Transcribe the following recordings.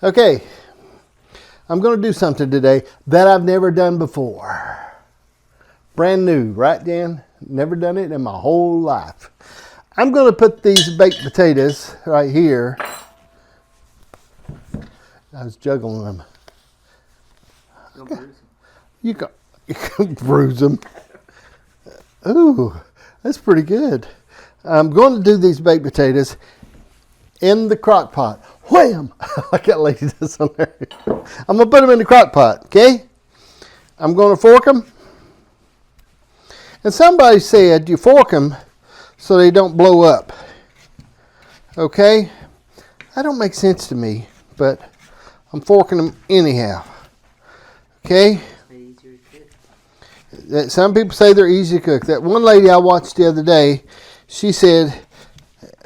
Okay, I'm going to do something today that I've never done before. Brand new, right, Dan? Never done it in my whole life. I'm going to put these baked potatoes right here. I was juggling them. Okay. You can bruise them. Ooh, that's pretty good. I'm going to do these baked potatoes in the crock pot. Wham! Like that lady does on there. I'm going to put them in the crock pot, okay? I'm going to fork them. And somebody said you fork them so they don't blow up. Okay? That don't make sense to me, but I'm forking them anyhow. Okay? Some people say they're easy to cook. That one lady I watched the other day, she said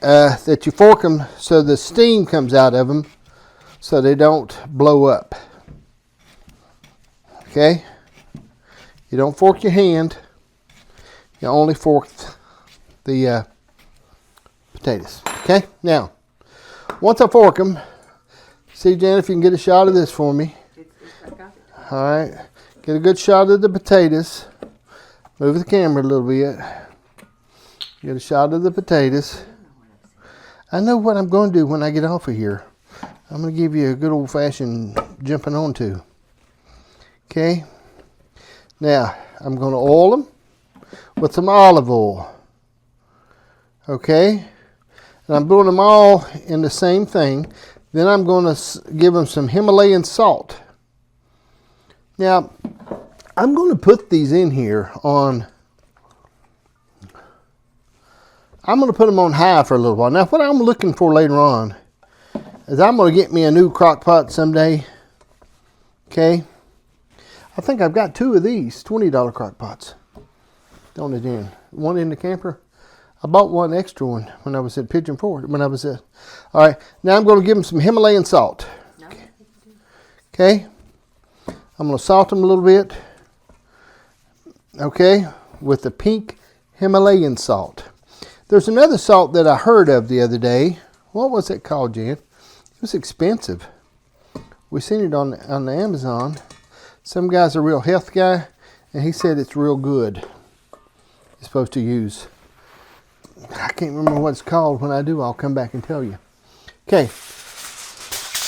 that you fork them so the steam comes out of them so they don't blow up. Okay? You don't fork your hand. You only fork the potatoes. Okay? Now, once I fork them, see, Jan, if you can get a shot of this for me. All right. Get a good shot of the potatoes. Move the camera a little bit. Get a shot of the potatoes. I know what I'm going to do when I get off of here. I'm going to give you a good old-fashioned jumping onto. Okay? Now, I'm going to oil them with some olive oil. Okay? And I'm doing them all in the same thing. Then I'm going to give them some Himalayan salt. Now, I'm going to put these in here on, I'm going to put them on high for a little while. Now, what I'm looking for later on is I'm going to get me a new crock pot someday. Okay? I think I've got two of these $20 crock pots. Don't it in? One in the camper. I bought one extra one when I was at Pigeon Forge. All right, now I'm going to give them some Himalayan salt. Okay? I'm going to salt them a little bit. Okay? With the pink Himalayan salt. There's another salt that I heard of the other day. What was it called, Jan? It was expensive. We seen it on the Amazon. Some guy's a real health guy, and he said it's real good. You're supposed to use. I can't remember what it's called. When I do, I'll come back and tell you. Okay.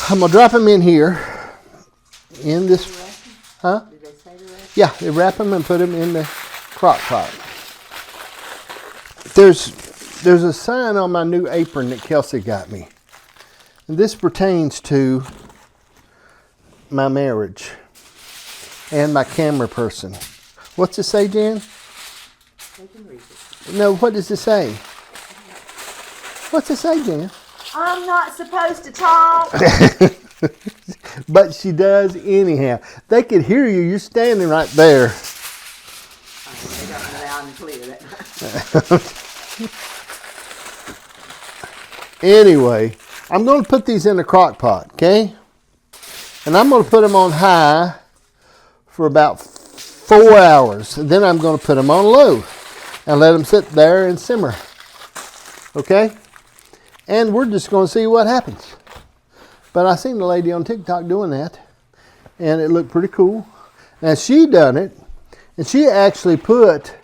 I'm going to drop them in here. In this. Huh? Did they say the rest? Yeah, they wrap them and put them in the crock pot. There's a sign on my new apron that Kelsey got me. And this pertains to my marriage and my camera person. What's it say, Jan? They can read it. No, what does it say? What's it say, Jan? I'm not supposed to talk. But she does anyhow. They could hear you. You're standing right there. They got me loud and clear that night. Anyway, I'm going to put these in the crock pot, okay? And I'm going to put them on high for about 4 hours. And then I'm going to put them on low and let them sit there and simmer. Okay? And we're just going to see what happens. But I seen the lady on TikTok doing that, and it looked pretty cool. Now, she done it, and she actually put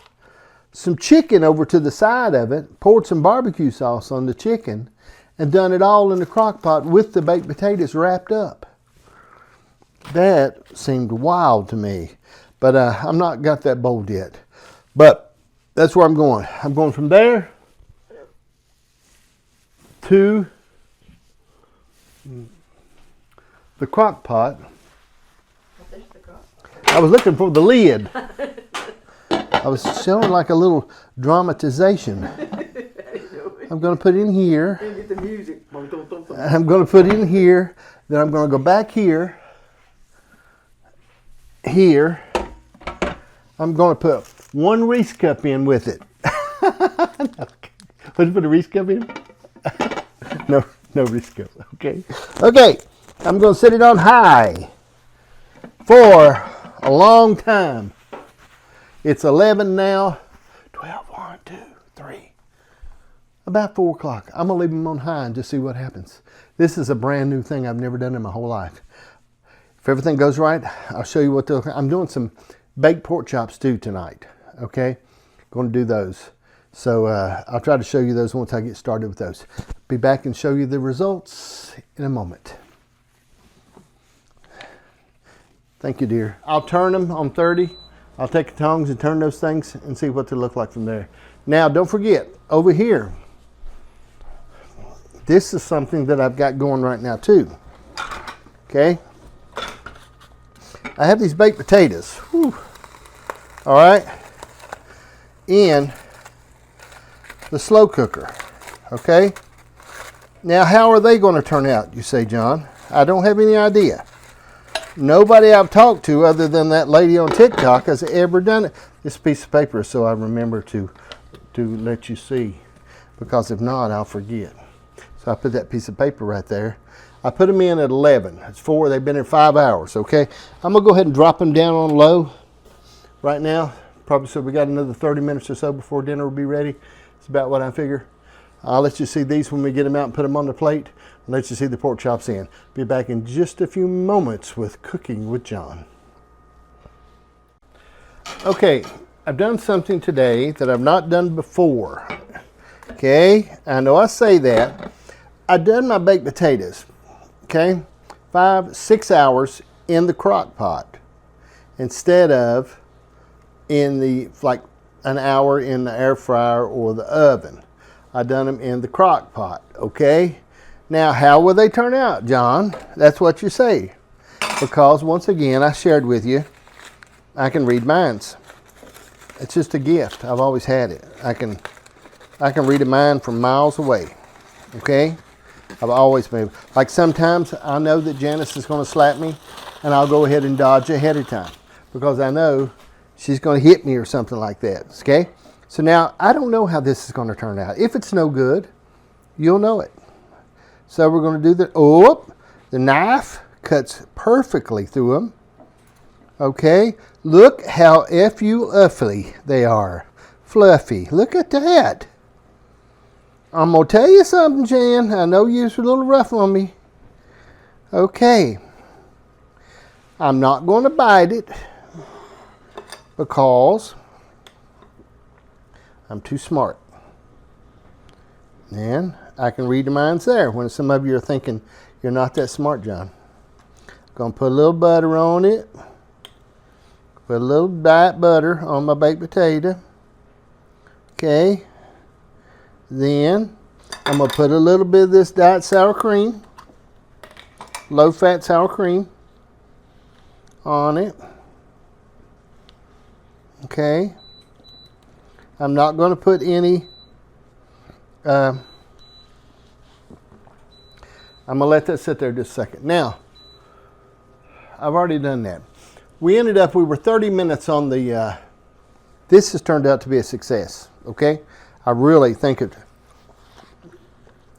some chicken over to the side of it, poured some barbecue sauce on the chicken, and done it all in the crock pot with the baked potatoes wrapped up. That seemed wild to me, but I'm not got that bold yet. But that's where I'm going. I'm going from there to the crock pot. I was looking for the lid. I was showing like a little dramatization. I'm going to put it in here. Get the music. I'm going to put it in here. Then I'm going to go back here. Here. I'm going to put one Reese cup in with it. Let's put a Reese cup in. No Reese cup. Okay. Okay. I'm going to set it on high for a long time. It's 11 now. 12, 1, 2, 3. About 4 o'clock. I'm going to leave them on high and just see what happens. This is a brand new thing I've never done in my whole life. If everything goes right, I'll show you what I'm doing some baked pork chops too tonight. Okay, going to do those. So I'll try to show you those once I get started with those. Be back and show you the results in a moment. Thank you, dear. I'll turn them on 30. I'll take the tongs and turn those things and see what they look like from there. Now, don't forget, over here, this is something that I've got going right now too. Okay? I have these baked potatoes. Whew. All right? In the slow cooker. Okay? Now, how are they going to turn out, you say, John? I don't have any idea. Nobody I've talked to other than that lady on TikTok has ever done it. This piece of paper, so I remember to let you see, because if not, I'll forget. So I put that piece of paper right there. I put them in at 11. It's 4. They've been in 5 hours. Okay, I'm gonna go ahead and drop them down on low right now. Probably so we got another 30 minutes or so before dinner will be ready. It's about what I figure. I'll let you see these when we get them out and put them on the plate. I'll let you see the pork chops in. Be back in just a few moments with Cooking with John. Okay, I've done something today that I've not done before. Okay, I know I say that. I've done my baked potatoes. Okay, 5-6 hours in the crock pot instead of in the like an hour in the air fryer or the oven. I done them in the crock pot. Okay, now how will they turn out, John? That's what you say, because once again I shared with you I can read minds. It's just a gift. I've always had it. I can read a mind from miles away. Okay, I've always been like, sometimes I know that Janice is going to slap me and I'll go ahead and dodge ahead of time because I know she's going to hit me or something like that. Okay, so now I don't know how this is going to turn out. If it's no good, you'll know it. So we're going to do the knife cuts perfectly through them. Okay, look how fluffy they are. Fluffy. Look at that. I'm going to tell you something, Jan. I know you're a little rough on me. Okay. I'm not going to bite it because I'm too smart. And I can read the minds there when some of you are thinking you're not that smart, John. Going to put a little butter on it. Put a little diet butter on my baked potato. Okay. Then I'm going to put a little bit of this diet sour cream, low fat sour cream on it. Okay. I'm not going to put any, I'm going to let that sit there just a second. Now, I've already done that. We were 30 minutes on the, this has turned out to be a success, okay? I really think it's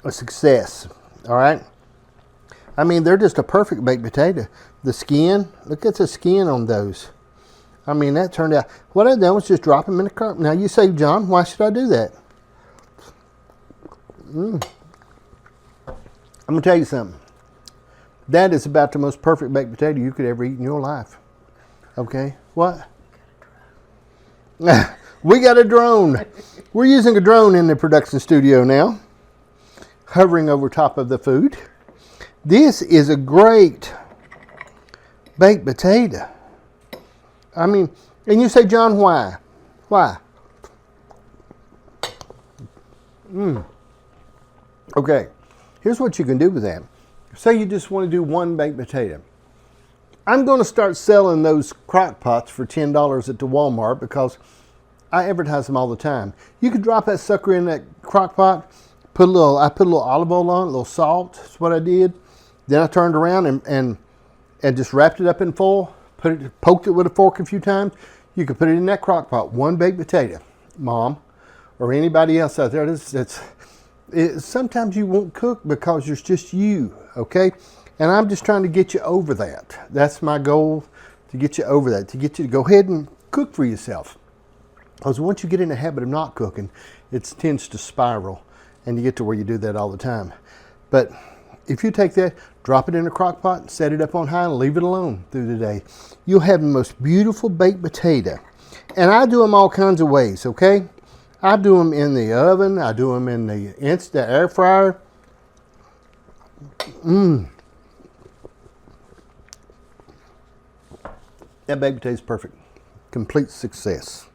a success, all right? I mean, they're just a perfect baked potato. The skin, look at the skin on those. I mean, that turned out, what I done was just drop them in the cup. Now you say, John, why should I do that? I'm gonna tell you something. That is about the most perfect baked potato you could ever eat in your life. Okay, what? We got a drone. We're using a drone in the production studio now, hovering over top of the food. This is a great baked potato. I mean, and you say, John, why? Why? Okay, here's what you can do with that. Say you just want to do one baked potato. I'm going to start selling those crock pots for $10 at the Walmart because I advertise them all the time. You could drop that sucker in that crock pot, I put a little olive oil on it, a little salt. That's what I did. Then I turned around and just wrapped it up in foil, poked it with a fork a few times. You could put it in that crock pot, one baked potato. Mom, or anybody else out there, sometimes you won't cook because it's just you, okay? And I'm just trying to get you over that. That's my goal, to get you over that, to get you to go ahead and cook for yourself. Because once you get in the habit of not cooking, it tends to spiral, and you get to where you do that all the time. But if you take that, drop it in a crock pot, set it up on high, and leave it alone through the day, you'll have the most beautiful baked potato. And I do them all kinds of ways, okay? I do them in the oven. I do them in the instant air fryer. That baked potato is perfect. Complete success.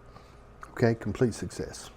Okay, complete success.